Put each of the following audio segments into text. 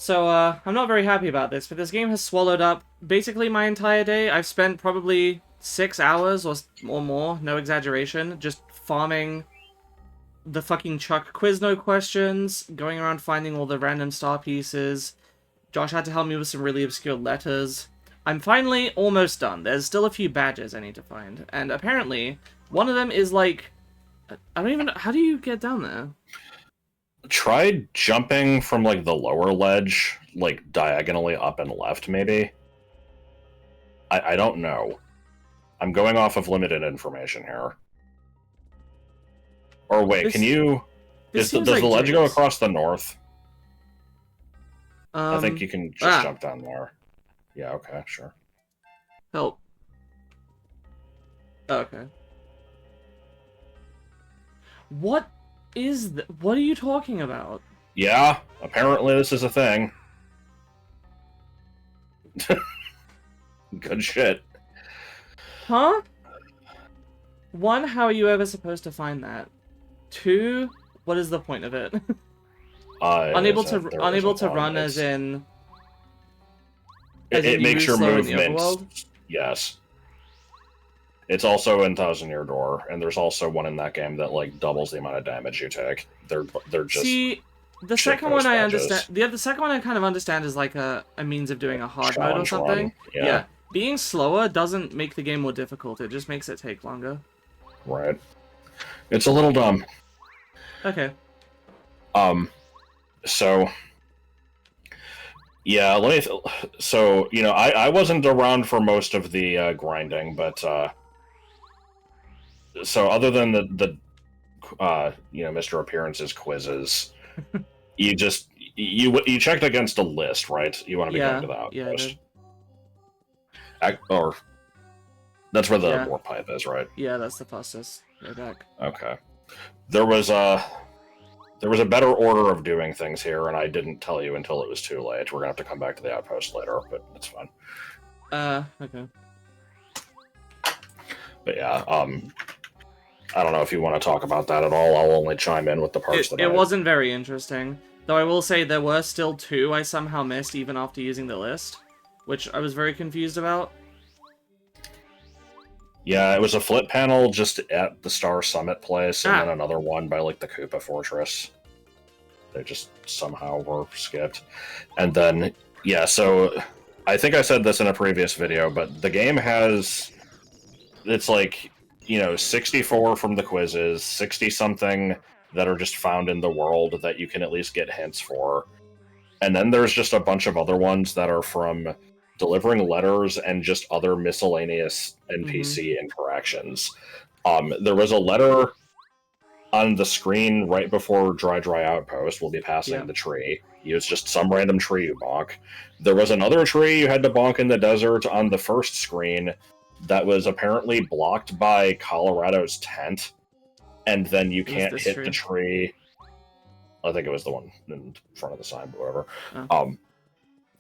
So, I'm not very happy about this, but this game has swallowed up basically my entire day. I've spent probably 6 hours or more, no exaggeration, just farming the fucking Chuck Quizno questions, going around finding all the random star pieces. Josh had to help me with some really obscure letters. I'm finally almost done. There's still a few badges I need to find, and apparently, one of them is like... I don't even know... How do you get down there? Try jumping from, like, the lower ledge, like, diagonally up and left, maybe? I don't know. I'm going off of limited information here. Or wait, can you... Does the ledge go across the north? I think you can just jump down there. Yeah, okay, sure. Help. Okay. What is what are you talking about? Yeah, apparently this is a thing. Good shit. Huh? One, how are you ever supposed to find that? Two, what is the point of it? Unable to run as in... It makes your movements... Yes. It's also in Thousand Year Door, and there's also one in that game that, like, doubles the amount of damage you take. They're just... See, the second one I understand... The second one I kind of understand is like a means of doing a hard mode or something. Yeah. Being slower doesn't make the game more difficult, it just makes it take longer. Right. It's a little dumb. Okay. So... Yeah, so, you know, I wasn't around for most of the grinding, but, so other than the you know, Mr. Appearances quizzes, you checked against a list, right? You want to be going to the outpost. Or that's where the warp pipe is, right? Yeah, that's the fastest. Right back. Okay. There was a better order of doing things here, and I didn't tell you until it was too late. We're gonna have to come back to the outpost later, but it's fine. Okay. But yeah, I don't know if you want to talk about that at all. I'll only chime in with the parts it wasn't very interesting. Though I will say there were still two I somehow missed even after using the list, which I was very confused about. Yeah, it was a flip panel just at the Star Summit place, and then another one by, like, the Koopa Fortress. They just somehow were skipped. And then, yeah, so I think I said this in a previous video, but the game has... It's like, you know, 64 from the quizzes, 60-something that are just found in the world that you can at least get hints for. And then there's just a bunch of other ones that are from delivering letters and just other miscellaneous NPC interactions. There was a letter on the screen right before Dry Outpost. We'll be passing the tree. It's just some random tree you bonk. There was another tree you had to bonk in the desert on the first screen that was apparently blocked by Colorado's tent, and then you can't hit the tree. I think it was the one in front of the sign, but whatever.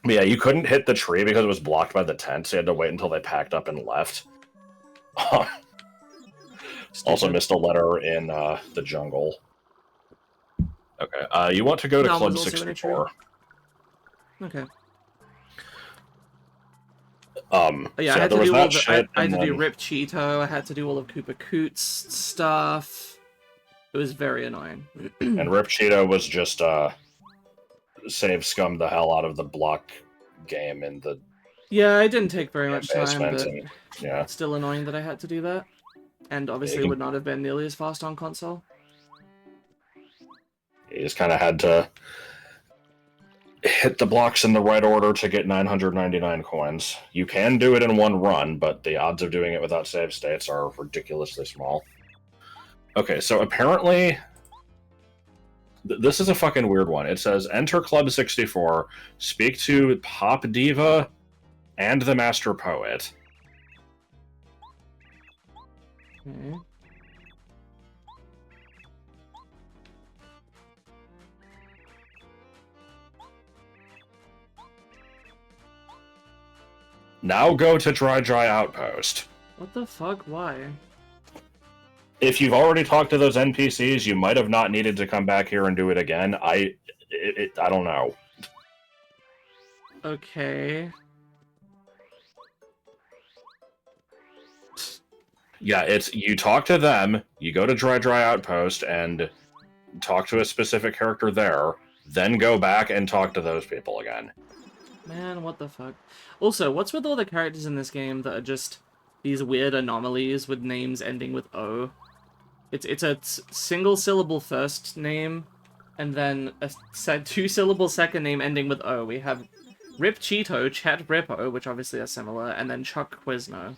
But yeah, you couldn't hit the tree because it was blocked by the tent, so you had to wait until they packed up and left. Also missed a letter in the jungle. Okay, you want to go to Club 64. Okay. Yeah, I had to do I had to do Rip Cheeto, I had to do all of Koopa Koot's stuff. It was very annoying. And Rip Cheeto was just, save scum the hell out of the block game in the... Yeah, it didn't take very much time, but yeah. It's still annoying that I had to do that. And obviously would not have been nearly as fast on console. You just kind of had to hit the blocks in the right order to get 999 coins. You can do it in one run, but the odds of doing it without save states are ridiculously small. Okay, so apparently... This is a fucking weird one. It says, enter Club 64, speak to Pop Diva and the Master Poet. Okay. Now go to Dry Outpost. What the fuck? Why? If you've already talked to those NPCs, you might have not needed to come back here and do it again. I don't know. Okay. Yeah, it's you talk to them, you go to Dry Outpost and talk to a specific character there, then go back and talk to those people again. Man, what the fuck? Also, what's with all the characters in this game that are just these weird anomalies with names ending with O? It's a single syllable first name, and then a two-syllable second name ending with O. We have Rip Cheeto, Chet Rippo, which obviously are similar, and then Chuck Quizno.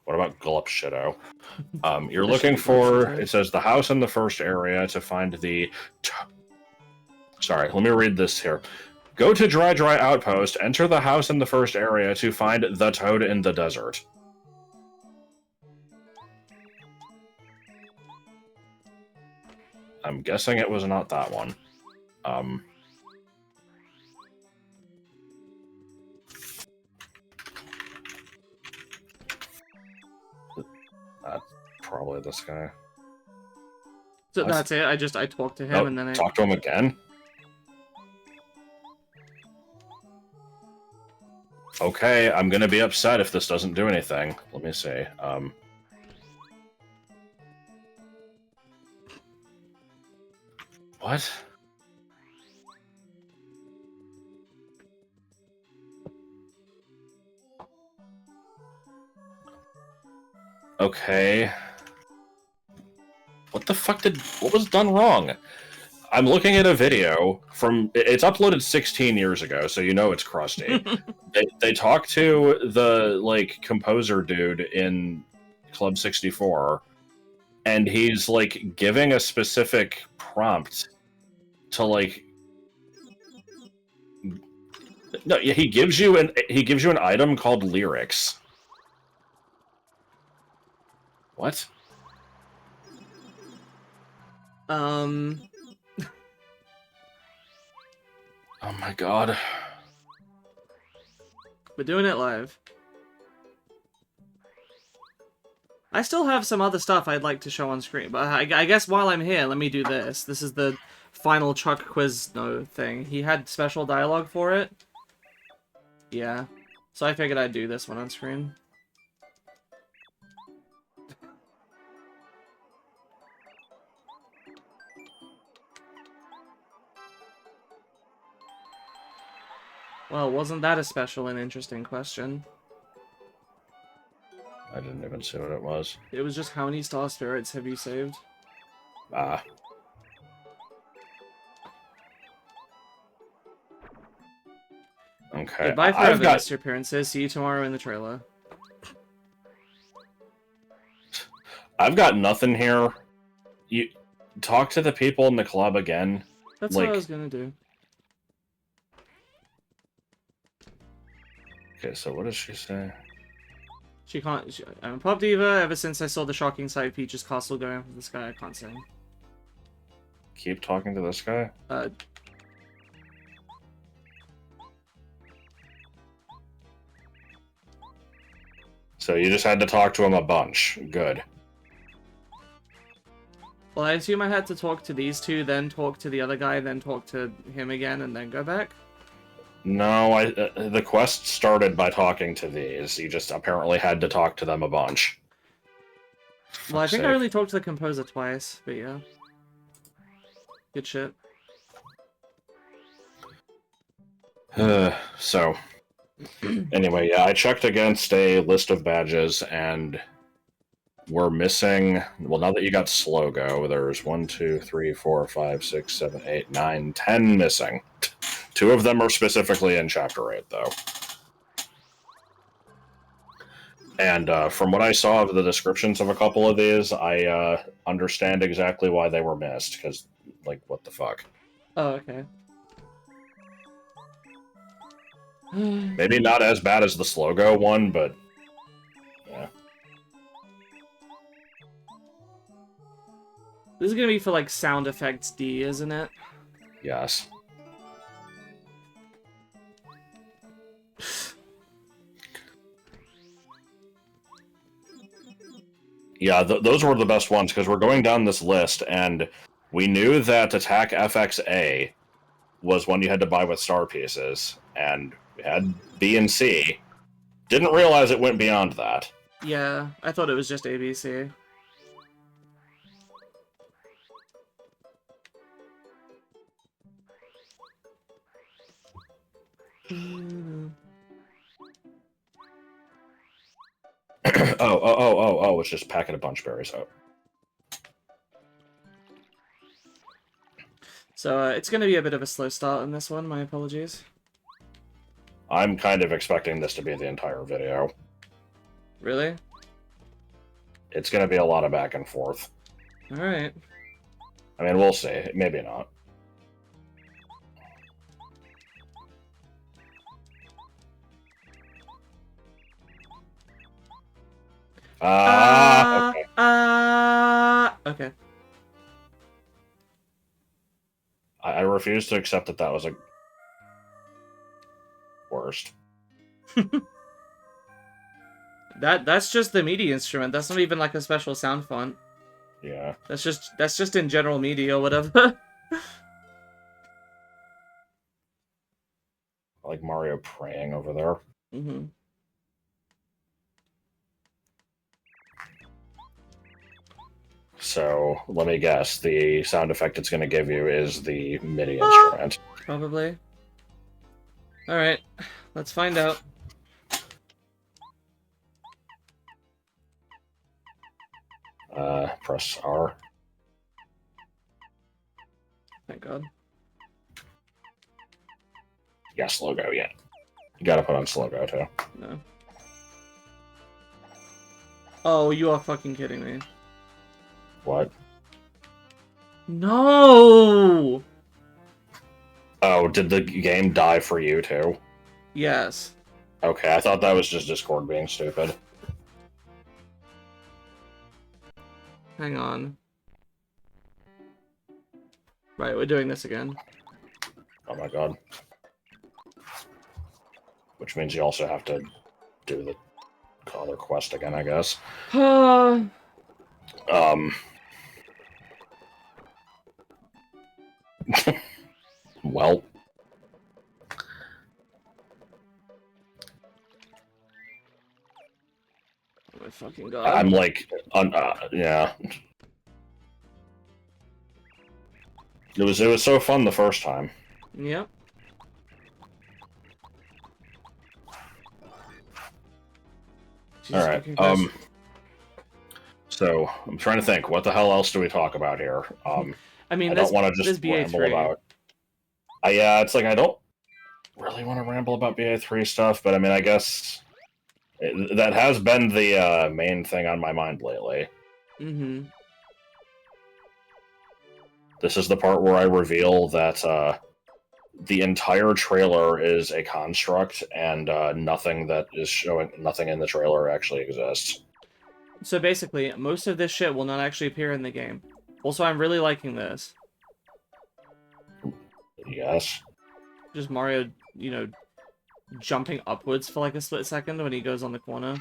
What about Gulp Shitto? You're This looking should be Gulp for, Shitto. it says the house in the first area to find the... Sorry, let me read this here. Go to Dry Outpost, enter the house in the first area to find the toad in the desert. I'm guessing it was not that one. Probably this guy. So that's it. I talked to him, Nope, and then talk to him again. Okay, I'm gonna be upset if this doesn't do anything. Let me see. What? Okay. What the fuck what was done wrong? I'm looking at a video from, it's uploaded 16 years ago, so you know it's crusty. they talk to the, like, composer dude in Club 64, and he's, like, giving a specific prompt to, like... No, yeah, he gives you an item called lyrics. What? Oh my god. We're doing it live. I still have some other stuff I'd like to show on screen, but I guess while I'm here, let me do this. This is the final Chuck Quizno thing. He had special dialogue for it. Yeah. So I figured I'd do this one on screen. Well, wasn't that a special and interesting question? I didn't even see what it was. It was just how many star spirits have you saved? Ah. Okay. Goodbye forever, Mr. Appearances. See you tomorrow in the trailer. I've got nothing here. You talk to the people in the club again. That's what I was gonna do. Okay, so what does she say? She can't. I'm a pop diva. Ever since I saw the shocking sight Peach's castle going after this guy, I can't sing. Keep talking to this guy? So you just had to talk to him a bunch. Good. Well, I assume I had to talk to these two, then talk to the other guy, then talk to him again, and then go back? No, the quest started by talking to these. You just apparently had to talk to them a bunch. Well, I think I only talked to the composer twice, but yeah. Good shit. So, anyway, yeah, I checked against a list of badges, and we're missing... Well, now that you got Slogo, there's 1, 2, 3, 4, 5, 6, 7, 8, 9, 10 missing. 2 of them are specifically in Chapter 8, though. And from what I saw of the descriptions of a couple of these, I understand exactly why they were missed, because, like, what the fuck. Oh, okay. Maybe not as bad as the Slogo one, but... yeah. This is gonna be for, like, sound effects D, isn't it? Yes. Yeah, those were the best ones, because we're going down this list, and we knew that Attack FXA was one you had to buy with star pieces, and We had B and C. Didn't realize it went beyond that. Yeah, I thought it was just ABC. Oh, it's just a packet of bunch berries. Oh. So, it's gonna be a bit of a slow start on this one, my apologies. I'm kind of expecting this to be the entire video. Really? It's gonna be a lot of back and forth. Alright. I mean, we'll see. Maybe not. Okay. Okay. I refuse to accept that that was a worst. That's just the MIDI instrument. That's not even like a special sound font. Yeah. That's just in general MIDI or whatever. I like Mario praying over there. Mm-hmm. So, let me guess. The sound effect it's going to give you is the MIDI instrument. Probably. Alright, let's find out. Press R. Thank God. Yes, logo, yeah. You gotta put on slow go, too. No. Oh, you are fucking kidding me. What? No! Oh, did the game die for you, too? Yes. Okay, I thought that was just Discord being stupid. Hang on. Right, we're doing this again. Oh my god. Which means you also have to do the other quest again, I guess. Well. Oh my fucking God. I'm like, yeah. It was so fun the first time. Yep. All right. So I'm trying to think. What the hell else do we talk about here? I mean, I don't want to just ramble about. Yeah, it's like I don't really want to ramble about BA3 stuff, but I mean, I guess that has been the main thing on my mind lately. Mm-hmm. This is the part where I reveal that the entire trailer is a construct, and nothing in the trailer actually exists. So basically, most of this shit will not actually appear in the game. Also, I'm really liking this. Yes. Just Mario, you know, jumping upwards for like a split second when he goes on the corner.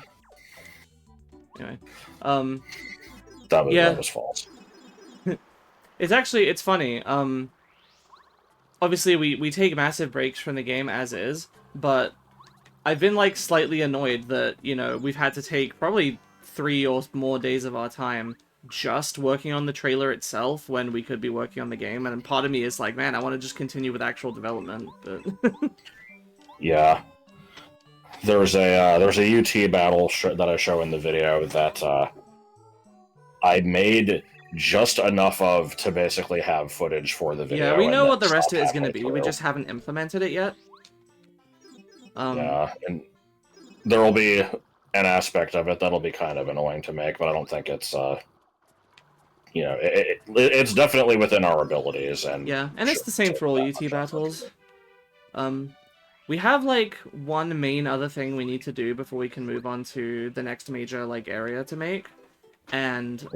Anyway, that yeah. was false. It's funny. Obviously we take massive breaks from the game as is, but I've been like slightly annoyed that, you know, we've had to take probably 3 or more days of our time just working on the trailer itself when we could be working on the game, and part of me is like, man, I want to just continue with actual development, but yeah. There's a UT battle that I show in the video that I made just enough of to basically have footage for the video. Yeah, we know what the rest of it is going to be. We just haven't implemented it yet. Yeah, and there will be an aspect of it that'll be kind of annoying to make, but I don't think it's you know, it's definitely within our abilities. And yeah, and it's the same for all UT battles. We have like one main other thing we need to do before we can move on to the next major like area to make, and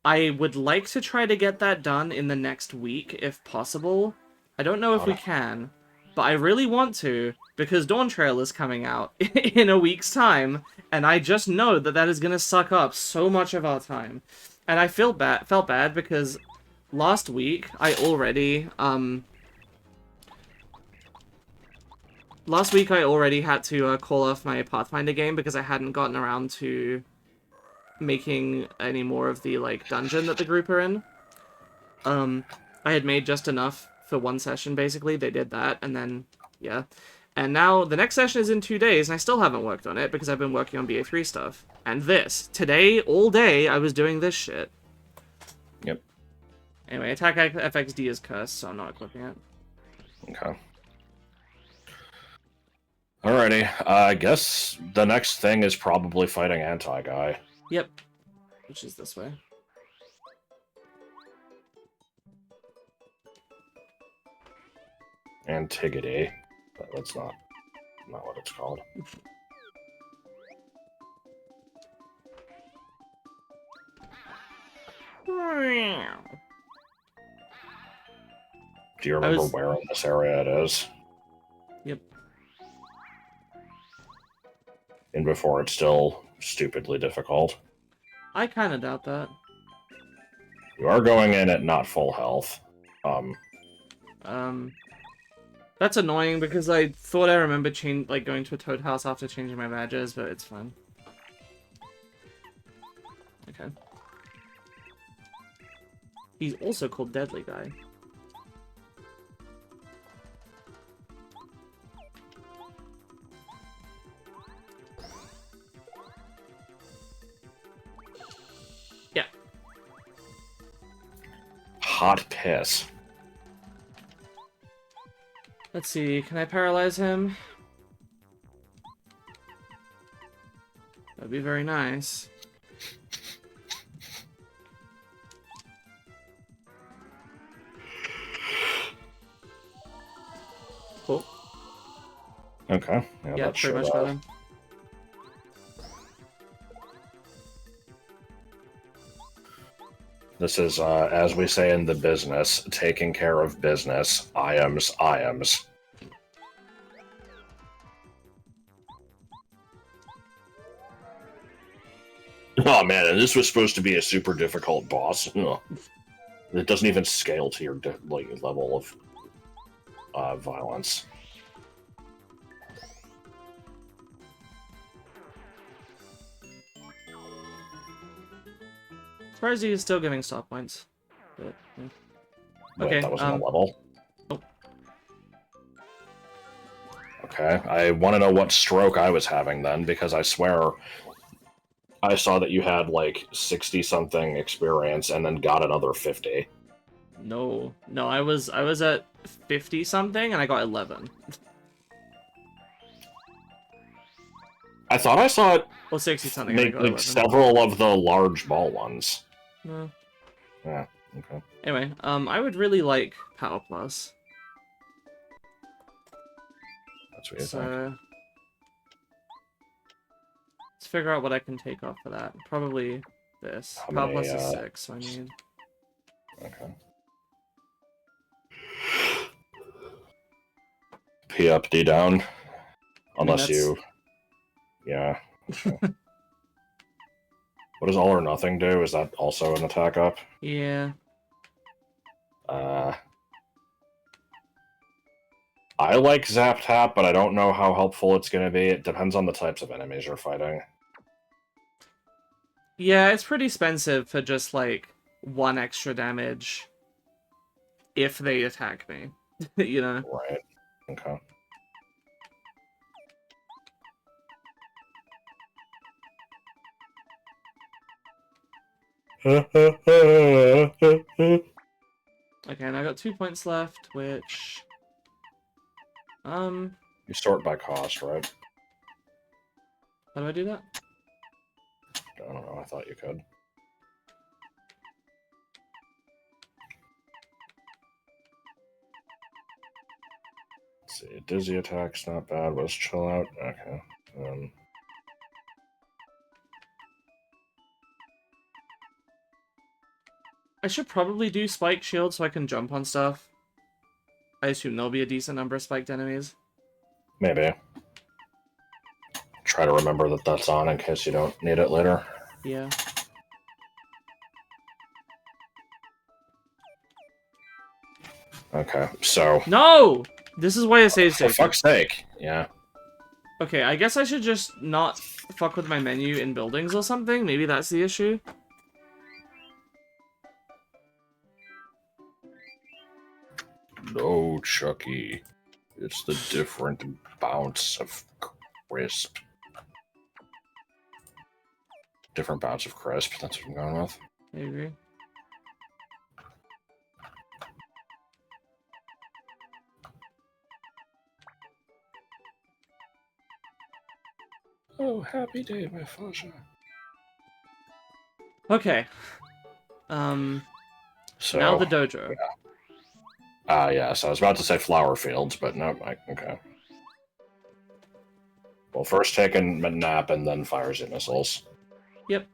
I would like to try to get that done in the next week if possible. I don't know if we can, but I really want to, because Dawn Trail is coming out in a week's time, and I just know that that is going to suck up so much of our time. And I felt bad because last week I already Last week I already had to call off my Pathfinder game because I hadn't gotten around to making any more of the, like, dungeon that the group are in. I had made just enough for one session, basically. They did that, and then, yeah. And now the next session is in 2 days, and I still haven't worked on it because I've been working on BA3 stuff. And this. Today, all day, I was doing this shit. Yep. Anyway, attack FXD is cursed, so I'm not equipping it. Okay. Alrighty, I guess the next thing is probably fighting Anti-Guy. Yep. Which is this way. Antigone. But that's not what it's called. Do you remember where in this area it is? Yep. And before it's still stupidly difficult. I kind of doubt that. You are going in at not full health. That's annoying because I thought I remembered going to a toad house after changing my badges, but it's fine. Okay. He's also called Deadly Guy. Yeah. Hot piss. Let's see, can I paralyze him? That'd be very nice. Cool. Okay. Yeah, pretty much got him. This is, as we say in the business, taking care of business. IAMS. Oh man, and this was supposed to be a super difficult boss. Ugh. It doesn't even scale to your level of violence. Surprised he is still giving stop points. But, yeah. Wait, Okay, that wasn't a level? Nope. Okay, I want to know what stroke I was having then, because I swear I saw that you had, like, 60-something experience and then got another 50. No, I was at 50-something and I got 11. I thought I saw it Well, 60-something. make like several of the large ball ones. No. Yeah. Okay. Anyway, I would really like Power Plus. That's what you So let's figure out what I can take off for that. Probably this. How Power many, Plus is 6, so I need. Okay. P up, D down. Unless you. Yeah. Okay. What does all or nothing do? Is that also an attack up? Yeah. I like Zap Tap, but I don't know how helpful it's going to be. It depends on the types of enemies you're fighting. Yeah, it's pretty expensive for just, like, 1 extra damage if they attack me. You know? Right. Okay. Okay, and I got 2 points left, which... You sort by cost, right? How do I do that? I don't know, I thought you could. Let's see, dizzy attack's not bad. Let's chill out. Okay. I should probably do Spike Shield so I can jump on stuff. I assume there'll be a decent number of spiked enemies. Maybe. Try to remember that that's on in case you don't need it later. Yeah. Okay, so... No! This is why I save For station. fuck's sake, yeah. Okay, I guess I should just not fuck with my menu in buildings or something. Maybe that's the issue. No, Chucky. It's the different bounce of crisp. Different bounce of crisp, that's what I'm going with. I agree. Oh, happy day, my Fasha. Okay. So Now the dojo. yeah, so I was about to say flower fields, but no, okay. Well, first take a nap and then fires and missiles. Yep.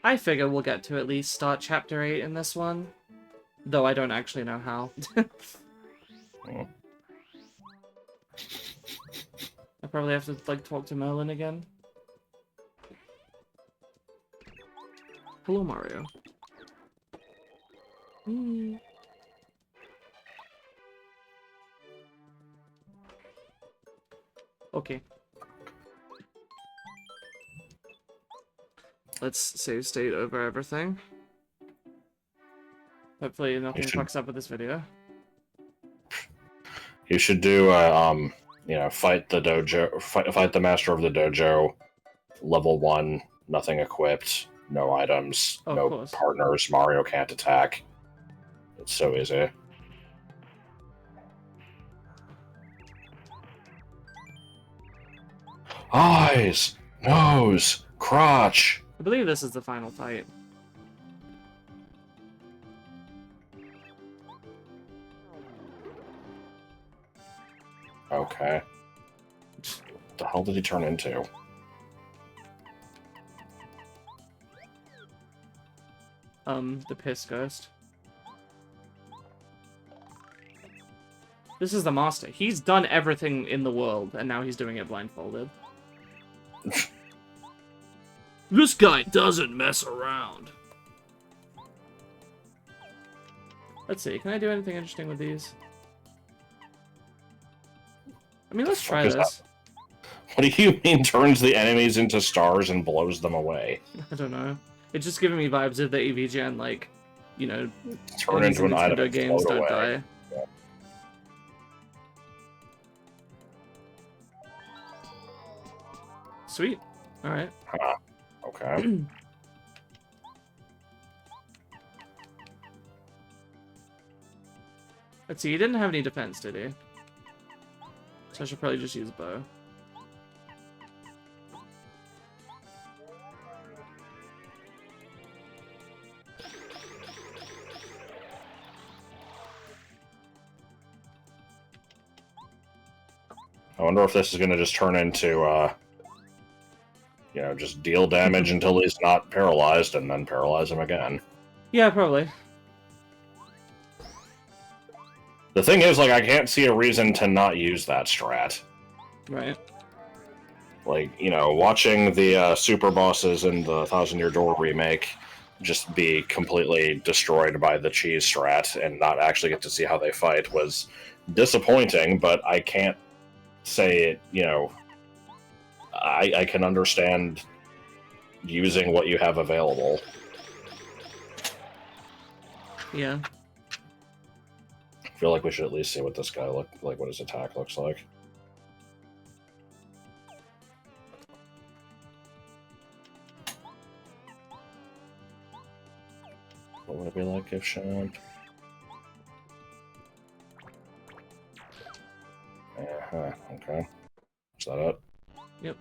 I figure we'll get to at least start chapter 8 in this one. Though I don't actually know how. I probably have to, like, talk to Merlin again. Hello, Mario. Okay. Let's save state over everything. Hopefully nothing fucks up with this video. You should do fight the dojo, fight the master of the dojo, level 1, nothing equipped, no items, no partners, Mario can't attack. It's so easy. Eyes, nose, crotch. I believe this is the final fight. Okay. What the hell did he turn into? The piss ghost. This is the master. He's done everything in the world, and now he's doing it blindfolded. This guy doesn't mess around. Let's see, can I do anything interesting with these? I mean, let's try this. What do you mean turns the enemies into stars and blows them away? I don't know. It's just giving me vibes of the AVGN, like, you know, turn into an item and games don't away. die. Yeah. Sweet. Alright. Huh. Okay. Let's see, he didn't have any defense, did he? So I should probably just use bow. I wonder if this is going to just turn into, just deal damage until he's not paralyzed, and then paralyze him again. Yeah, probably. The thing is, like, I can't see a reason to not use that strat. Right. Like, watching the super bosses in the Thousand Year Door remake just be completely destroyed by the cheese strat and not actually get to see how they fight was disappointing, but I can't say it, I can understand using what you have available. Yeah. I feel like we should at least see what this guy what his attack looks like. What would it be like if Champ? Okay. Is that it? Yep.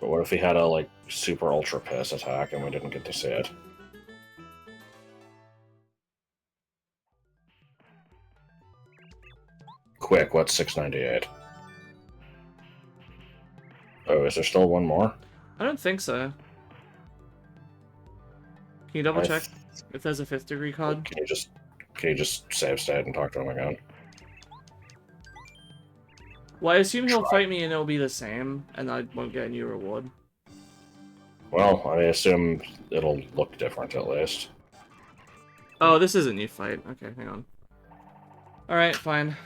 But what if he had a, super ultra piss attack and we didn't get to see it? Quick, what's 698? Oh, is there still one more? I don't think so. Can you double check if there's a 5th degree card? Can you just save state and talk to him again? Well, I assume he'll fight me and it'll be the same, and I won't get a new reward. Well, I assume it'll look different at least. Oh, this is a new fight. Okay, hang on. Alright, fine.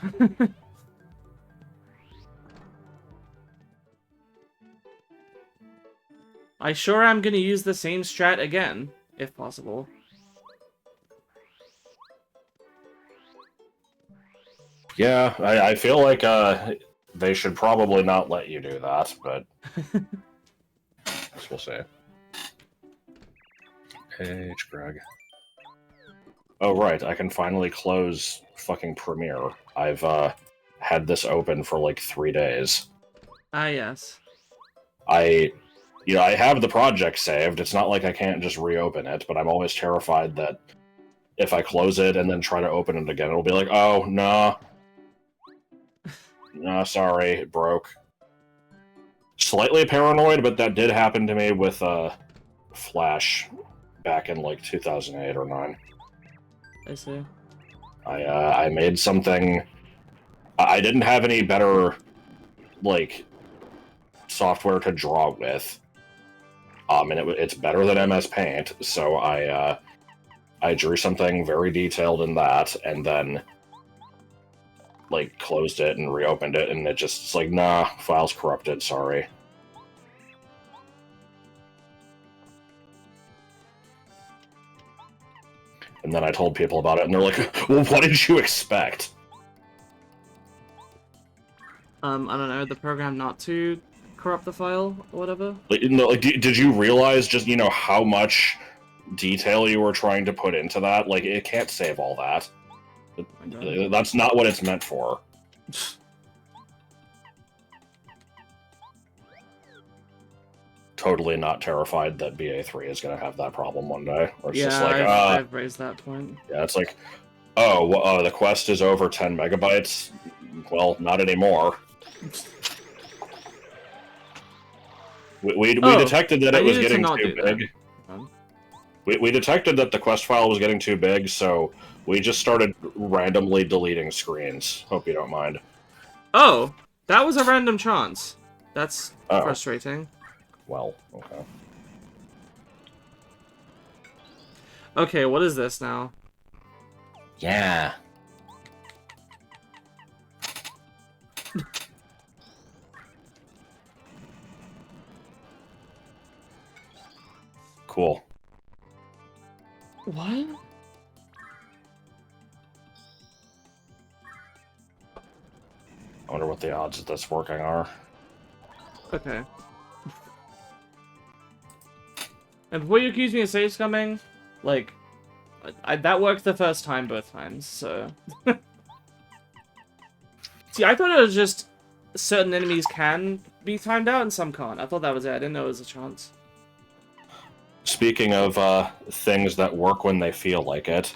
I sure am gonna use the same strat again, if possible. Yeah, I feel like they should probably not let you do that, but we'll see. Page Greg. Oh right, I can finally close fucking Premiere. I've had this open for like 3 days. Ah, yes. I have the project saved. It's not like I can't just reopen it, but I'm always terrified that if I close it and then try to open it again, it'll be like, oh, no. No, sorry, it broke. Slightly paranoid, but that did happen to me with Flash back in like 2008 or 9. I see. I made something. I didn't have any better like software to draw with, and it's better than MS Paint. So I drew something very detailed in that, and then like closed it and reopened it, and it's like, nah, file's corrupted. Sorry. And then I told people about it, and they're like, well, what did you expect? I don't know, the program not to corrupt the file or whatever? Like, did you realize just, how much detail you were trying to put into that? Like, it can't save all that. That's not what it's meant for. Totally not terrified that BA3 is going to have that problem one day. Or it's just like, I've raised that point. Yeah, it's like, the quest is over 10 megabytes. Well, not anymore. We detected that it was getting too big. We detected that the quest file was getting too big, so we just started randomly deleting screens. Hope you don't mind. Oh, that was a random chance. That's frustrating. Well, okay. Okay, what is this now? Yeah. Cool. What? I wonder what the odds that that's working are. Okay. And before you accuse me of save scumming, like, that worked the first time both times, so... See, I thought it was just certain enemies can be timed out and some can't. I thought that was it. I didn't know it was a chance. Speaking of things that work when they feel like it,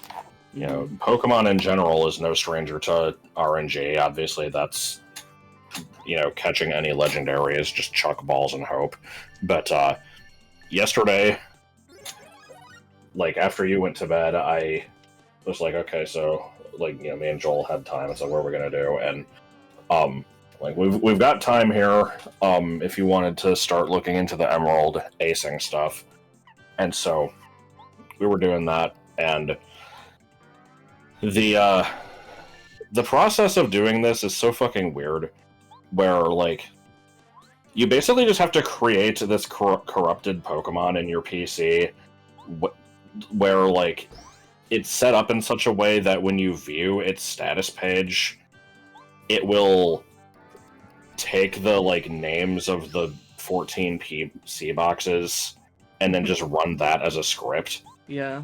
Pokemon in general is no stranger to RNG. Obviously, that's, catching any legendary is just chuck balls and hope. But yesterday, like, after you went to bed, I was like, okay, so, like, me and Joel had time. It's like, what are we gonna do? And, like, we've got time here, if you wanted to start looking into the Emerald acing stuff. And so, we were doing that, and the process of doing this is so fucking weird, where, like, you basically just have to create this corrupted Pokemon in your PC, where, like, it's set up in such a way that when you view its status page, it will take the, like, names of the 14 PC boxes and then just run that as a script. Yeah.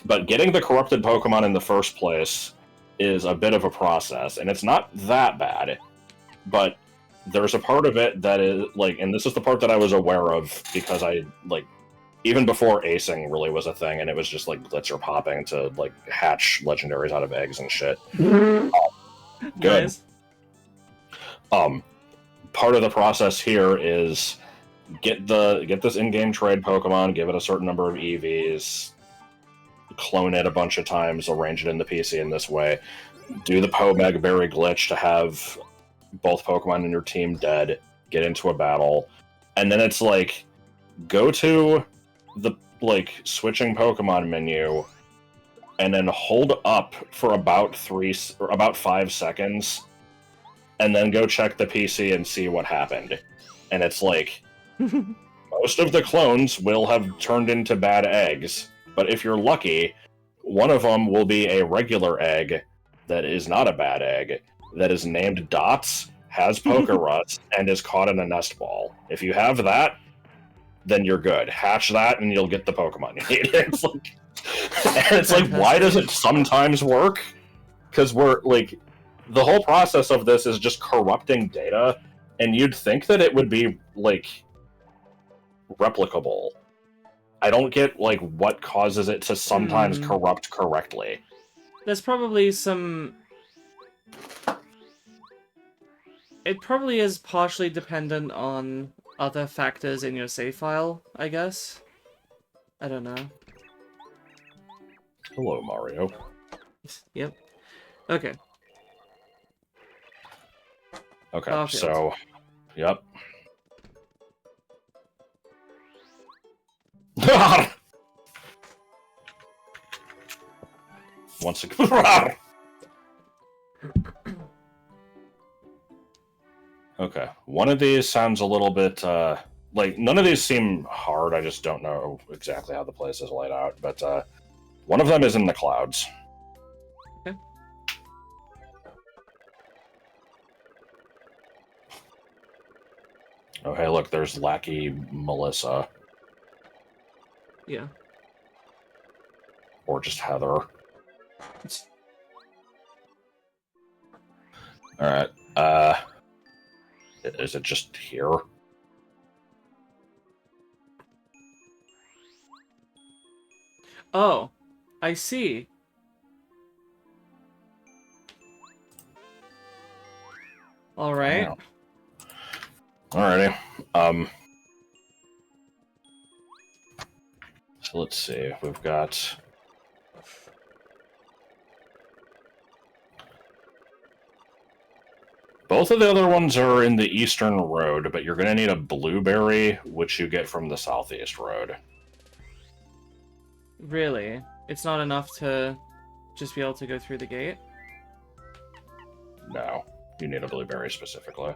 But getting the corrupted Pokemon in the first place is a bit of a process, and it's not that bad, but there's a part of it that is, like, and this is the part that I was aware of, because I, like, even before acing really was a thing, and it was just, like, glitzer popping to, like, hatch legendaries out of eggs and shit. Good. Nice. Part of the process here is get this in-game trade Pokemon, give it a certain number of EVs, clone it a bunch of times, arrange it in the PC in this way, do the Pomeg Berry glitch to have both Pokemon in your team dead, get into a battle, and then it's like, go to the, like, switching Pokemon menu, and then hold up for about 5 seconds, and then go check the PC and see what happened. And it's like, most of the clones will have turned into bad eggs, but if you're lucky, one of them will be a regular egg that is not a bad egg, that is named Dots, has poker rust, and is caught in a nest ball. If you have that, then you're good. Hatch that, and you'll get the Pokemon you need. It's like, why does it sometimes work? Because we're, like, the whole process of this is just corrupting data, and you'd think that it would be, like, replicable. I don't get, like, what causes it to sometimes corrupt correctly. There's probably some... It probably is partially dependent on other factors in your save file, I guess. I don't know. Hello, Mario. Yep. Okay. Okay, Starfield. so... Yep. Once again... Okay, one of these sounds a little bit, like, none of these seem hard, I just don't know exactly how the place is laid out, but, one of them is in the clouds. Okay. Oh, hey, look, there's Lackey Melissa. Yeah. Or just Heather. Alright, is it just here? Oh, I see. Alright. Yeah. Alrighty. So let's see, we've got... Both of the other ones are in the eastern road, but you're going to need a blueberry, which you get from the southeast road. Really? It's not enough to just be able to go through the gate? No, you need a blueberry specifically.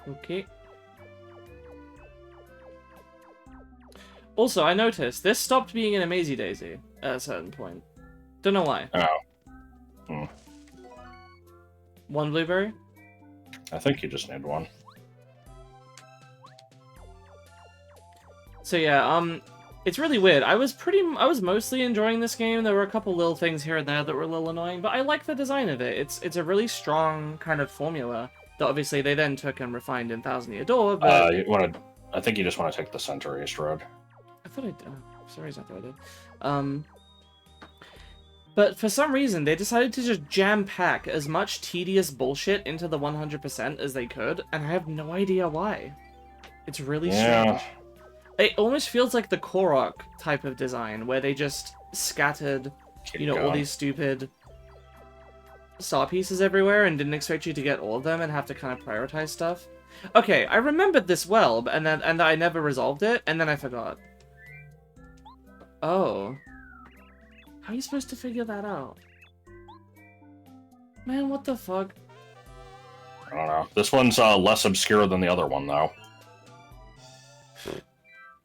Okay. Also, I noticed this stopped being an Amazy Daisy at a certain point. Don't know why. Oh. Hmm. One blueberry? I think you just need one. So yeah, it's really weird. I was mostly enjoying this game. There were a couple little things here and there that were a little annoying, but I like the design of it. It's a really strong kind of formula that obviously they then took and refined in Thousand Year Door, but... I think you just want to take the center east road. I thought I did. For some reason I thought I did. But for some reason, they decided to just jam-pack as much tedious bullshit into the 100% as they could, and I have no idea why. It's really strange. It almost feels like the Korok type of design, where they just scattered, all these stupid star pieces everywhere and didn't expect you to get all of them and have to kind of prioritize stuff. Okay, I remembered this well, and I never resolved it, and then I forgot. Oh. How are you supposed to figure that out? Man, what the fuck? I don't know. This one's less obscure than the other one, though.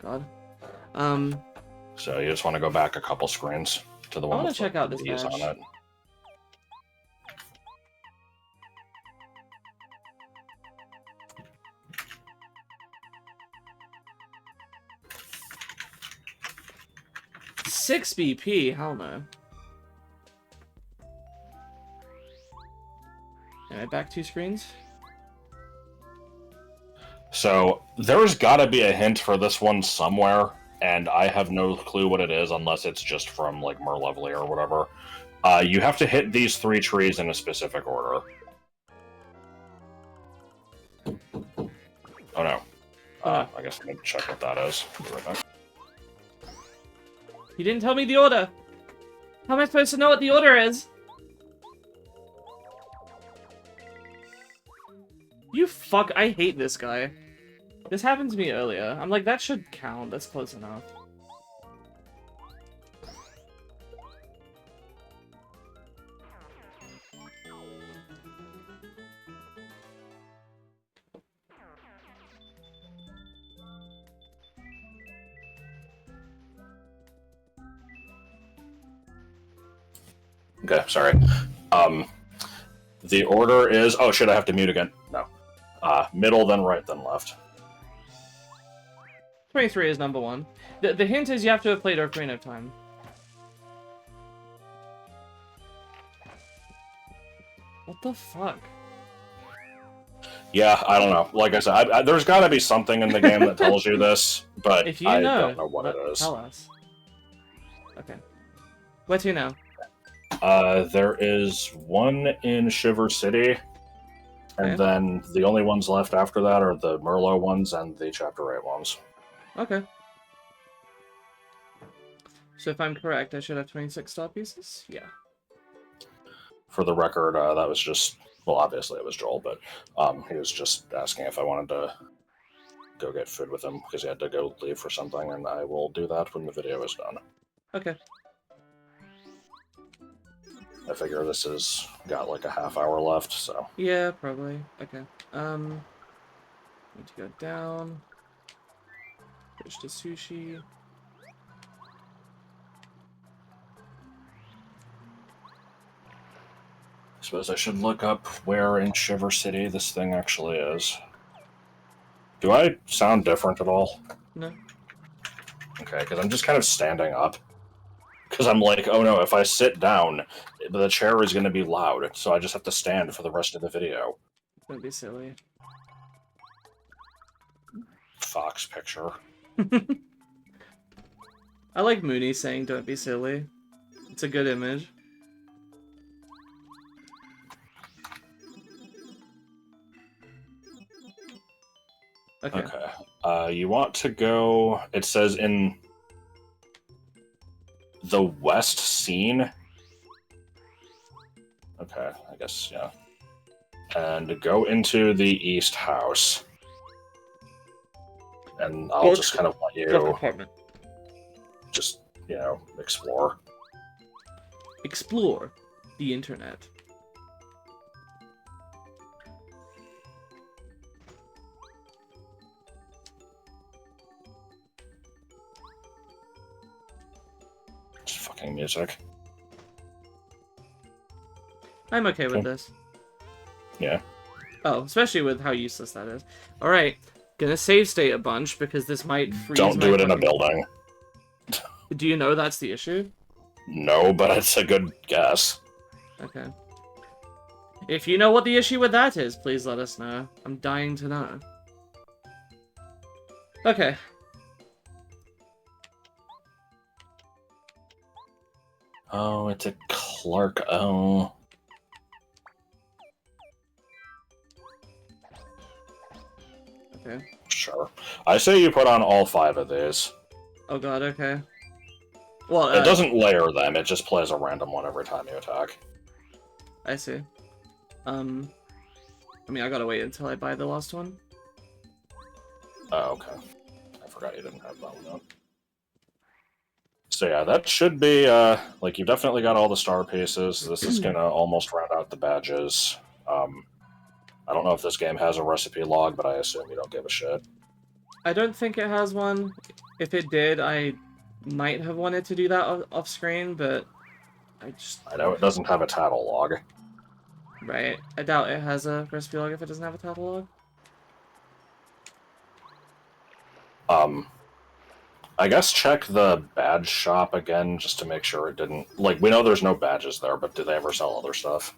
God. So you just want to go back a couple screens to the one with check out this D's on it. $6 BP? Hell no. Am I back 2 screens? So, there's gotta be a hint for this one somewhere, and I have no clue what it is unless it's just from, like, Merlovely or whatever. You have to hit these 3 trees in a specific order. Oh no. I guess I'm gonna check what that is. Be right back. You didn't tell me the order! How am I supposed to know what the order is? You fuck, I hate this guy. This happened to me earlier. I'm like, that should count. That's close enough. Okay, sorry. The order is... Oh, shit, I have to mute again. No. Middle, then right, then left. 23 is number 1. The hint is you have to have played Ocarina of Time. What the fuck? Yeah, I don't know. Like I said, there's got to be something in the game that tells you this, but If you I know, don't know what it is. Tell us. Okay. Where to now? There is one in Shiver City, and Okay. then the only ones left after that are the Merlot ones and the Chapter 8 ones. Okay. So if I'm correct, I should have 26 star pieces? Yeah. For the record, that was just... Well, obviously it was Joel, but he was just asking if I wanted to go get food with him, because he had to go leave for something, and I will do that when the video is done. Okay. I figure this has got like a half hour left, so... Yeah, probably. Okay. Need to go down. Switch to sushi. I suppose I should look up where in Shiver City this thing actually is. Do I sound different at all? No. Okay, because I'm just kind of standing up. Because I'm like, oh no, if I sit down, the chair is going to be loud, so I just have to stand for the rest of the video. Don't be silly. Fox picture. I like Mooney saying don't be silly. It's a good image. Okay. Okay. You want to go... It says in the west scene. Okay, I guess, yeah. And go into the east house. And I'll just kind of let you just, you know, explore. Explore the internet. Just fucking music. I'm okay with this. Yeah. Oh, especially with how useless that is. Alright, gonna save state a bunch because this might freeze. Don't do it in a fucking... building. Do you know that's the issue? No, but it's a good guess. Okay. If you know what the issue with that is, please let us know. I'm dying to know. Okay. Oh, it's a Clark. Oh. Okay. Sure. I say you put on all 5 of these. Oh god, okay. Well, It doesn't layer them, it just plays a random one every time you attack. I see. I mean, I gotta wait until I buy the last one. Oh, okay. I forgot you didn't have that one up. So yeah, that should be, like, you've definitely got all the star pieces. This is gonna almost round out the badges. I don't know if this game has a recipe log, but I assume you don't give a shit. I don't think it has one. If it did, I might have wanted to do that off screen, but I know it doesn't have a tattle log. Right. I doubt it has a recipe log if it doesn't have a tattle log. I guess check the badge shop again just to make sure it didn't... Like, we know there's no badges there, but do they ever sell other stuff?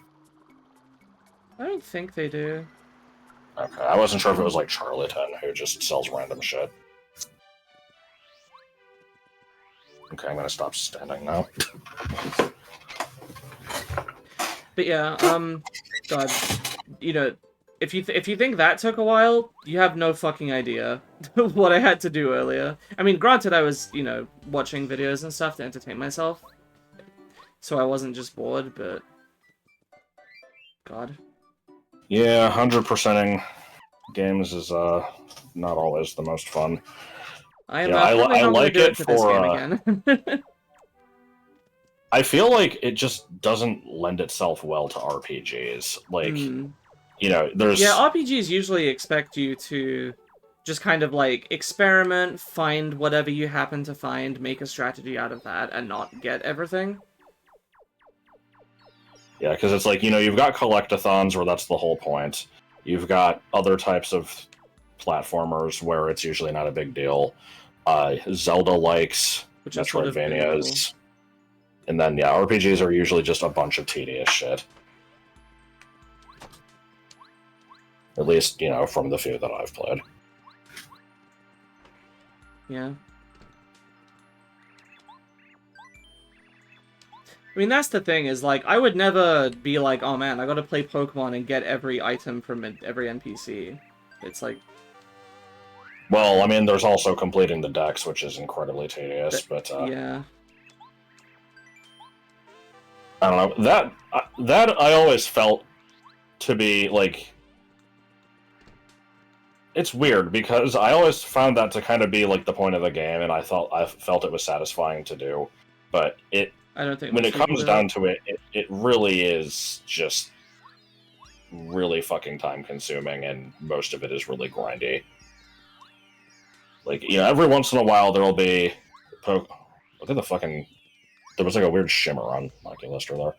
I don't think they do. Okay, I wasn't sure if it was like Charlatan, who just sells random shit. Okay, I'm gonna stop standing now. But yeah, God, you know, if you think that took a while, you have no fucking idea what I had to do earlier. I mean, granted, I was, you know, watching videos and stuff to entertain myself, so I wasn't just bored, but God. Yeah, 100%ing games is not always the most fun. I'm Yeah, probably I not going to like do it it for this game for. again. I feel like it just doesn't lend itself well to RPGs. Like, there's Yeah, RPGs usually expect you to just kind of like experiment, find whatever you happen to find, make a strategy out of that, and not get everything. Yeah, because it's like, you've got collectathons where that's the whole point. You've got other types of platformers where it's usually not a big deal. Zelda likes Which is sort of bingo. Metroidvanias. And then, yeah, RPGs are usually just a bunch of tedious shit. At least, from the few that I've played. Yeah. I mean, that's the thing, is, like, I would never be like, oh man, I gotta play Pokemon and get every item from every NPC. It's like... Well, I mean, there's also completing the decks, which is incredibly tedious, but... yeah. I don't know. That I always felt to be, like... It's weird, because I always found that to kind of be, like, the point of the game, and I felt it was satisfying to do. But I don't think when it comes down to it, it really is just really fucking time-consuming, and most of it is really grindy. Like, every once in a while there'll be... Look at the fucking... There was, like, a weird shimmer on Oculister there.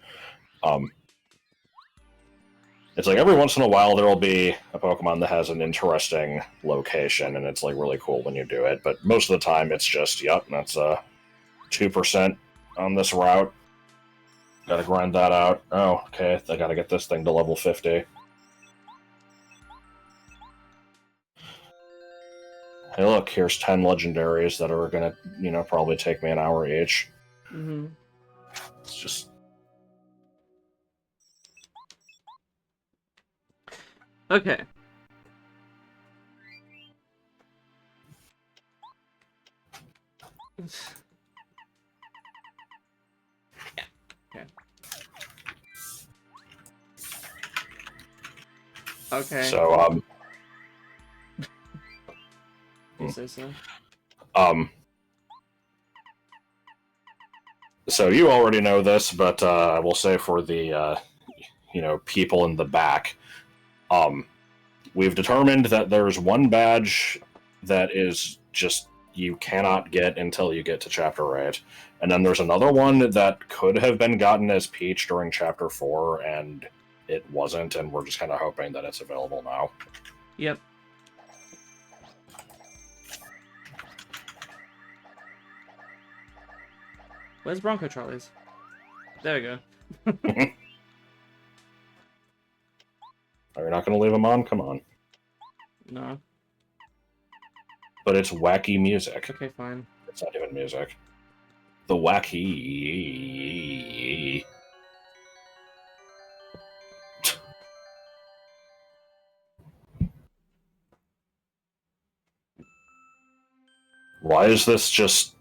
It's like every once in a while there'll be a Pokemon that has an interesting location, and it's, like, really cool when you do it. But most of the time it's just, yep, that's 2% on this route. Gotta grind that out. Oh, okay, I gotta get this thing to level 50. Hey, look, here's 10 legendaries that are gonna, probably take me an hour each. Mm-hmm. It's just... Okay. Yeah. Okay. Okay. So, You say so. So you already know this, but I will say for the, people in the back, we've determined that there's one badge that is just you cannot get until you get to Chapter 8. And then there's another one that could have been gotten as Peach during Chapter 4, and it wasn't, and we're just kind of hoping that it's available now. Yep. Where's Bronco Trolleys? There we go. Are you not going to leave them on? Come on. No. But it's wacky music. Okay, fine. It's not even music. The wacky... Why is this just...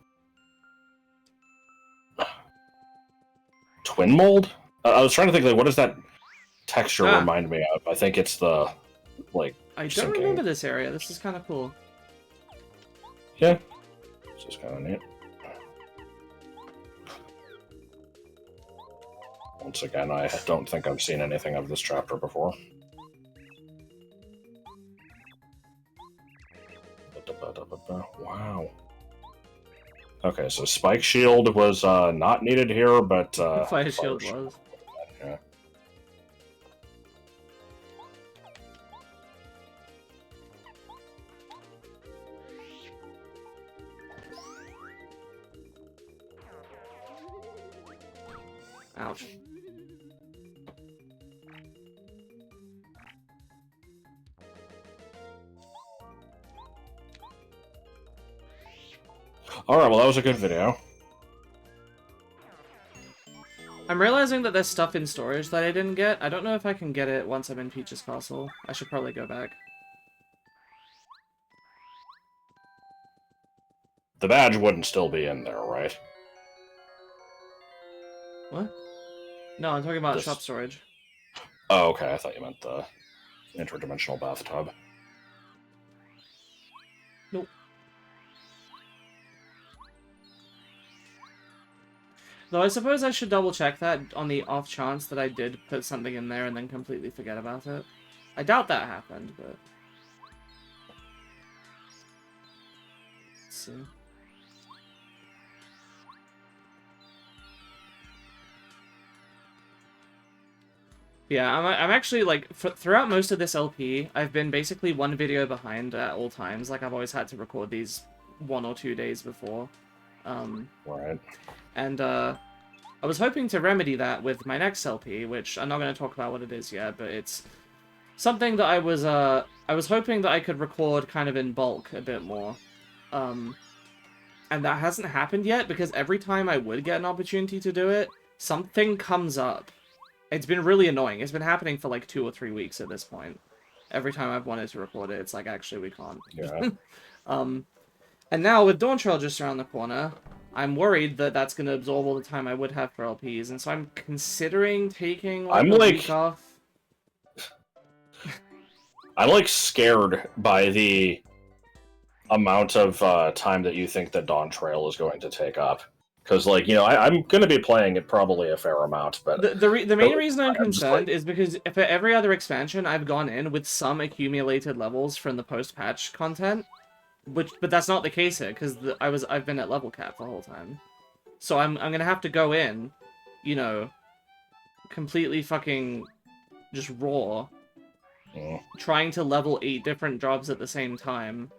Twin mold? I was trying to think, like, what does that texture remind me of? I think it's the, like, I don't remember this area. This is kind of cool. Yeah. This is kind of neat. Once again, I don't think I've seen anything of this chapter before. Wow. Okay, so Spike Shield was not needed here, but... Fire Shield was. Yeah. Ouch. Alright, well that was a good video. I'm realizing that there's stuff in storage that I didn't get. I don't know if I can get it once I'm in Peach's Castle. I should probably go back. The badge wouldn't still be in there, right? What? No, I'm talking about shop storage. Oh, okay. I thought you meant the interdimensional bathtub. Nope. Though I suppose I should double check that on the off chance that I did put something in there and then completely forget about it. I doubt that happened, but... Let's see. Yeah, I'm actually, like, throughout most of this LP, I've been basically one video behind at all times. Like, I've always had to record these 1 or 2 days before. Right. And, I was hoping to remedy that with my next LP, which I'm not going to talk about what it is yet, but it's something that I was hoping that I could record kind of in bulk a bit more. And that hasn't happened yet, because every time I would get an opportunity to do it, something comes up. It's been really annoying. It's been happening for like 2 or 3 weeks at this point. Every time I've wanted to record it, it's like, actually, we can't. Yeah. And now with Dawn Trail just around the corner, I'm worried that that's going to absorb all the time I would have for LPs, and so I'm considering taking like a week off. I'm like scared by the amount of time that you think that Dawn Trail is going to take up. Because, like, you know, I'm going to be playing it probably a fair amount, but... The main reason I'm concerned is because for every other expansion, I've gone in with some accumulated levels from the post-patch content, but that's not the case here, because I've been at level cap the whole time. So I'm going to have to go in, you know, completely fucking just raw, trying to level 8 different jobs at the same time.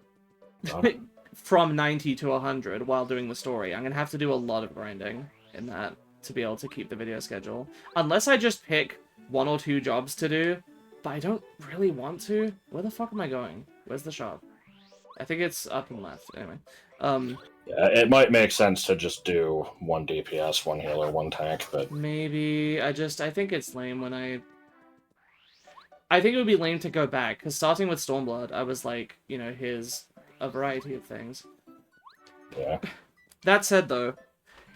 From 90 to 100 while doing the story. I'm gonna have to do a lot of grinding in that to be able to keep the video schedule. Unless I just pick 1 or 2 jobs to do, but I don't really want to. Where the fuck am I going? Where's the shop? I think it's up and left. Anyway. Yeah, it might make sense to just do 1 DPS, 1 healer, 1 tank, but... Maybe. I think it's lame when I think it would be lame to go back, because starting with Stormblood, I was like, you know, here's a variety of things. Yeah. That said, though,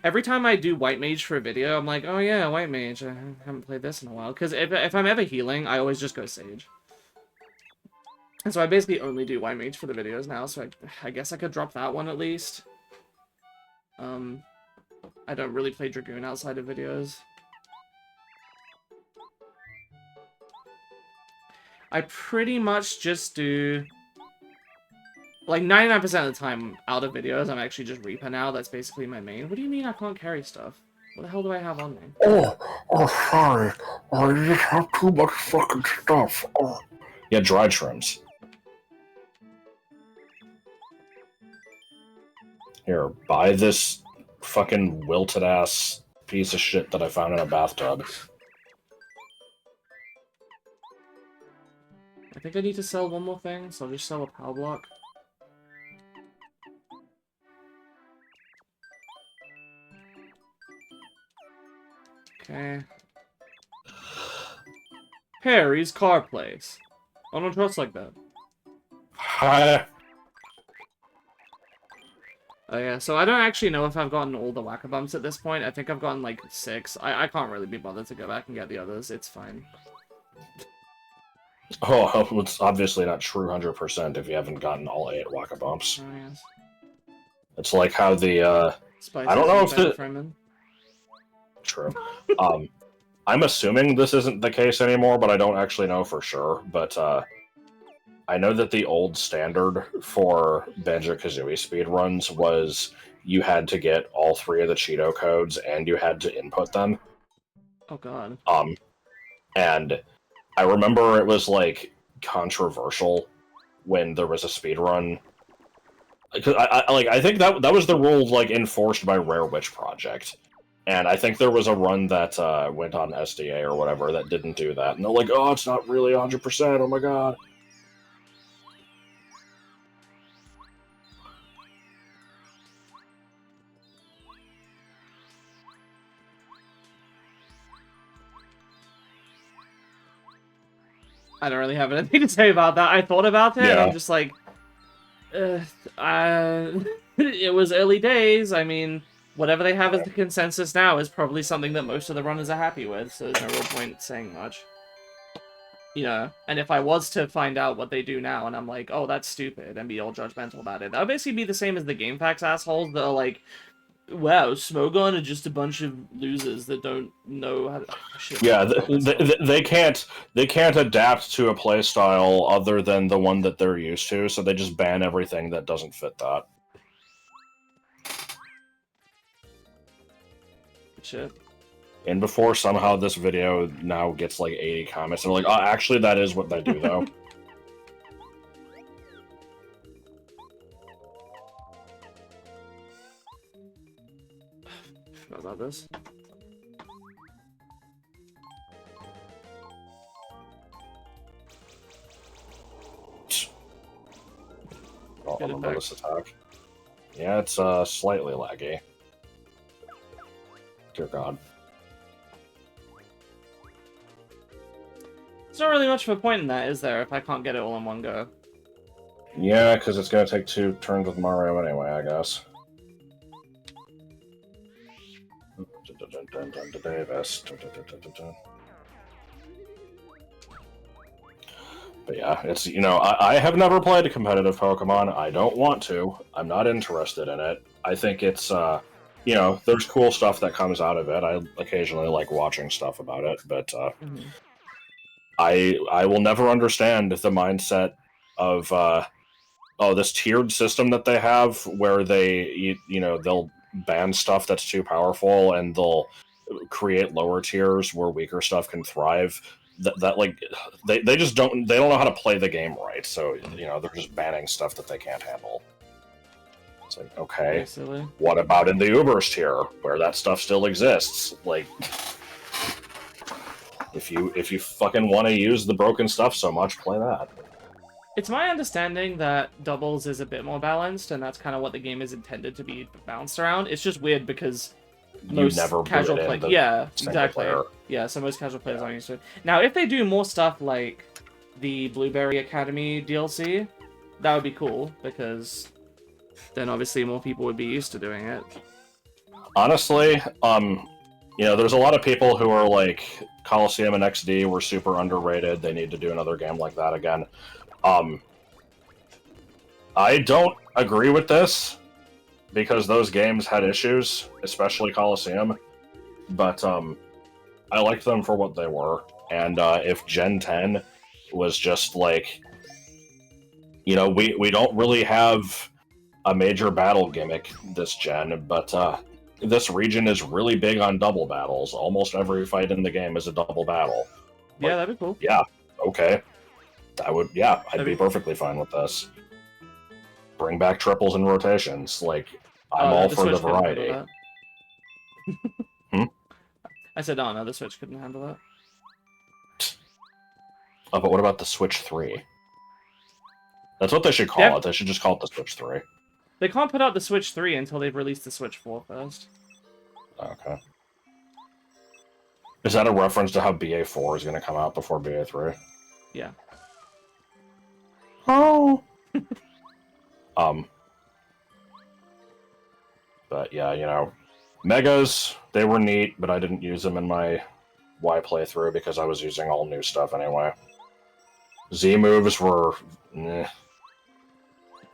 every time I do White Mage for a video, I'm like, oh yeah, White Mage, I haven't played this in a while. Because if I'm ever healing, I always just go Sage. And so I basically only do White Mage for the videos now, so I guess I could drop that one at least. I don't really play Dragoon outside of videos. I pretty much just do... Like, 99% of the time out of videos, I'm actually just Reaper now. That's basically my main. What do you mean I can't carry stuff? What the hell do I have on me? Oh, sorry. I just have too much fucking stuff. Oh. Yeah, dried shrooms. Here, buy this fucking wilted-ass piece of shit that I found in a bathtub. I think I need to sell one more thing, so I'll just sell a power block. Okay. Harry's car place. I don't trust like that. Hi. Oh yeah, so I don't actually know if I've gotten all the whacker bumps at this point. I think I've gotten like 6. I can't really be bothered to go back and get the others. It's fine. Oh, it's obviously not true 100% if you haven't gotten all 8 whacker bumps. Oh yes. It's like how the Spices I don't know if the Fremen. True. I'm assuming this isn't the case anymore, but I don't actually know for sure. But I know that the old standard for Banjo-Kazooie speedruns was you had to get all 3 of the Cheeto codes and you had to input them. Oh god. And I remember it was like controversial when there was a speedrun. Because I think that was the rule like enforced by Rare Witch Project. And I think there was a run that went on SDA or whatever that didn't do that. And they're like, oh, it's not really 100%, oh my god. I don't really have anything to say about that. I thought about it, and I'm just like... it was early days, I mean... Whatever they have as the consensus now is probably something that most of the runners are happy with, so there's no real point saying much. You know, and if I was to find out what they do now, and I'm like, oh, that's stupid, and be all judgmental about it, that would basically be the same as the GameFAQs assholes that are like, wow, Smogon are just a bunch of losers that don't know how to... I should have Yeah, fucking myself. they can't adapt to a play style other than the one that they're used to, so they just ban everything that doesn't fit that. Shit. And before somehow this video now gets like 80 comments, and they're like, oh, actually, that is what they do, though. Forgot about this. I'll Good remember effect. this attack. Yeah, it's slightly laggy. Dear God. There's not really much of a point in that, is there, if I can't get it all in one go? Yeah, because it's gonna take 2 turns with Mario anyway, I guess. Davis. But yeah, it's, you know, I have never played a competitive Pokemon. I don't want to. I'm not interested in it. I think it's, you know, there's cool stuff that comes out of it. I occasionally like watching stuff about it, but I will never understand the mindset of, oh, this tiered system that they have where they, you know, they'll ban stuff that's too powerful and they'll create lower tiers where weaker stuff can thrive. That like they just don't know how to play the game right, so you know they're just banning stuff that they can't handle. It's like, okay, Basically. what about in the Ubers tier where that stuff still exists? Like, if you fucking want to use the broken stuff so much, play that. It's my understanding that doubles is a bit more balanced, and that's kind of what the game is intended to be balanced around. It's just weird because You most never casual put it play, in the yeah, single exactly, player. yeah. So most casual players Yeah. aren't used to it. Now, if they do more stuff like the Blueberry Academy DLC, that would be cool because then obviously more people would be used to doing it. Honestly, you know, there's a lot of people who are like Coliseum and XD were super underrated. They need to do another game like that again. I don't agree with this because those games had issues, especially Coliseum. But I liked them for what they were. And if Gen 10 was just like, you know, we don't really have a major battle gimmick this gen, but this region is really big on double battles. Almost every fight in the game is a double battle. Yeah, Like, that'd be cool. yeah, okay. Yeah, I'd That'd be be- perfectly fine with this. Bring back triples and rotations. Like, I'm all The for the Switch couldn't handle variety. that. I said, oh no, the Switch couldn't handle that. Oh, but what about the Switch 3? That's what they should call it. They should just call it the Switch 3. They can't put out the Switch 3 until they've released the Switch 4 first. Okay. Is that a reference to how BA4 is going to come out before BA3? Yeah. Oh. But yeah, you know, Megas, they were neat, but I didn't use them in my Y playthrough because I was using all new stuff anyway. Z moves were...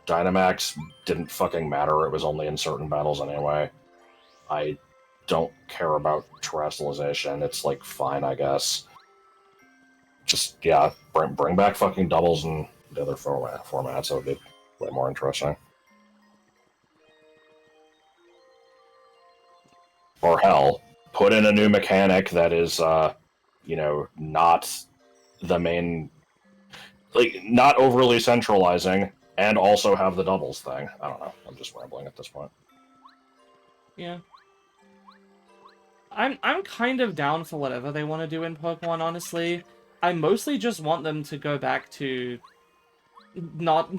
Dynamax didn't fucking matter, it was only in certain battles anyway. I don't care about terrestrialization, it's like, fine, I guess. Just, yeah, bring back fucking doubles and the other formats, that would be way more interesting. Or hell, put in a new mechanic that is, you know, not the main... Like, not overly centralizing, and also have the doubles thing. I don't know, I'm just rambling at this point. Yeah. I'm kind of down for whatever they want to do in Pokemon, honestly. I mostly just want them to go back to not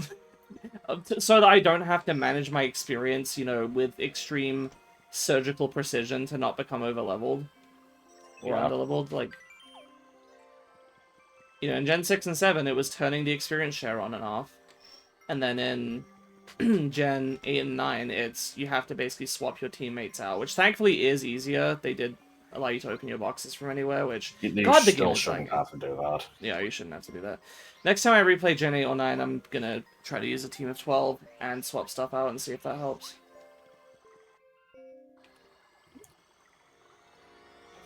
so that I don't have to manage my experience, you know, with extreme surgical precision to not become overleveled or Yeah. underleveled. Like, you know, in Gen 6 and 7, it was turning the experience share on and off. And then in Gen 8 and 9, it's you have to basically swap your teammates out, which thankfully is easier. They did allow you to open your boxes from anywhere, which You God, the game still is shouldn't laggy. have to do that. Yeah, you shouldn't have to do that. Next time I replay Gen 8 or 9, I'm gonna try to use a team of 12 and swap stuff out and see if that helps.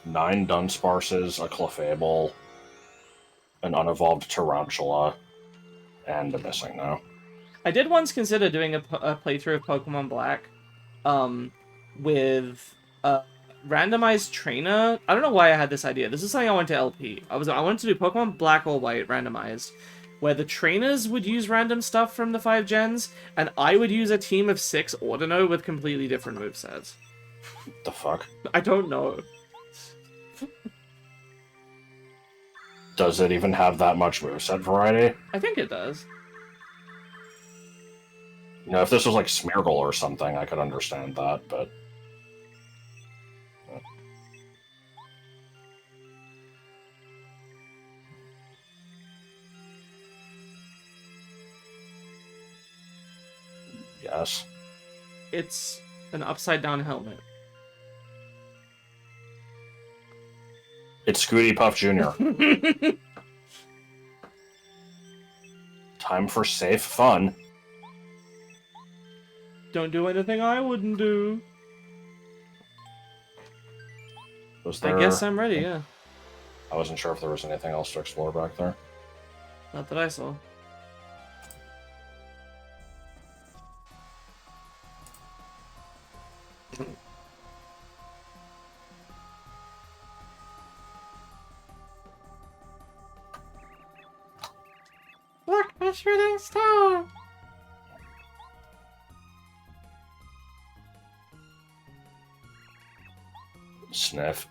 9 Dunsparces, a Clefable, an unevolved Tarantula, and a missing now. I did once consider doing a playthrough of Pokemon Black, with a randomized trainer. I don't know why I had this idea. This is something I went to LP. I wanted to do Pokemon Black or White randomized, where the trainers would use random stuff from the 5 gens, and I would use a team of 6 Ordino with completely different movesets. The fuck? I don't know. Does it even have that much moveset variety? I think it does. You know, if this was like Smeargle or something, I could understand that, but... Yes. It's an upside-down helmet. It's Scooty Puff Jr. Time for safe fun. Don't do anything I wouldn't do. Was there... I guess I'm ready, yeah. I wasn't sure if there was anything else to explore back there. Not that I saw. Look, a shooting star! Sniff.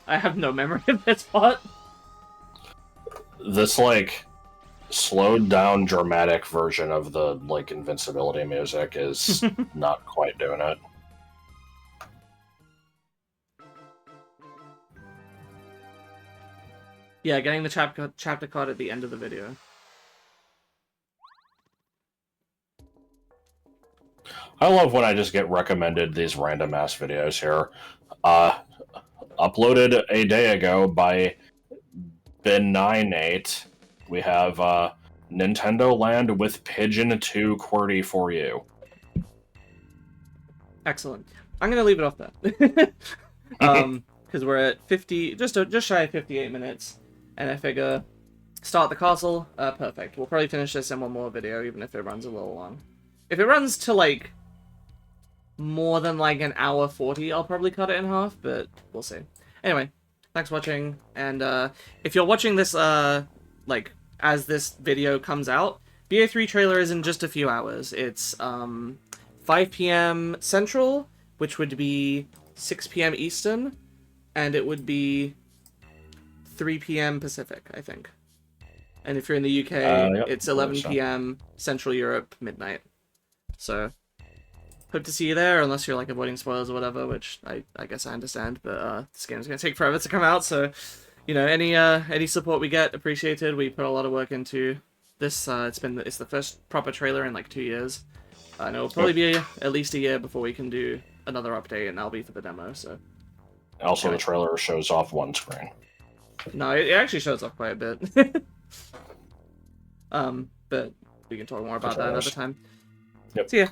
I have no memory of this part. This, like, slowed down dramatic version of the, like, invincibility music is not quite doing it. Yeah, getting the chapter card at the end of the video. I love when I just get recommended these random ass videos here. Uploaded a day ago by Ben98. We have Nintendo Land with Pigeon 2 QWERTY for you. Excellent. I'm gonna leave it off there. Because we're at 50, just shy of 58 minutes, and I figure start the castle. Perfect. We'll probably finish this in one more video, even if it runs a little long. If it runs to like more than like an hour 40, I'll probably cut it in half, but we'll see. Anyway, thanks for watching, and if you're watching this like as this video comes out, BA3 trailer is in just a few hours. It's 5 p.m. Central, which would be 6 p.m. Eastern, and it would be 3 p.m. Pacific, I think. And if you're in the UK, yep, it's 11 p.m. Central Europe, midnight. So, hope to see you there, unless you're like avoiding spoilers or whatever, which I guess I understand, but this game's gonna take forever to come out, so, you know, any support we get, appreciated. We put a lot of work into this. It's the first proper trailer in like 2 years. And it'll probably be at least a year before we can do another update, and that'll be for the demo, so. Also, anyway. the trailer shows off one screen. No, it actually shows off quite a bit. But we can talk more about that another time. Yep. See ya.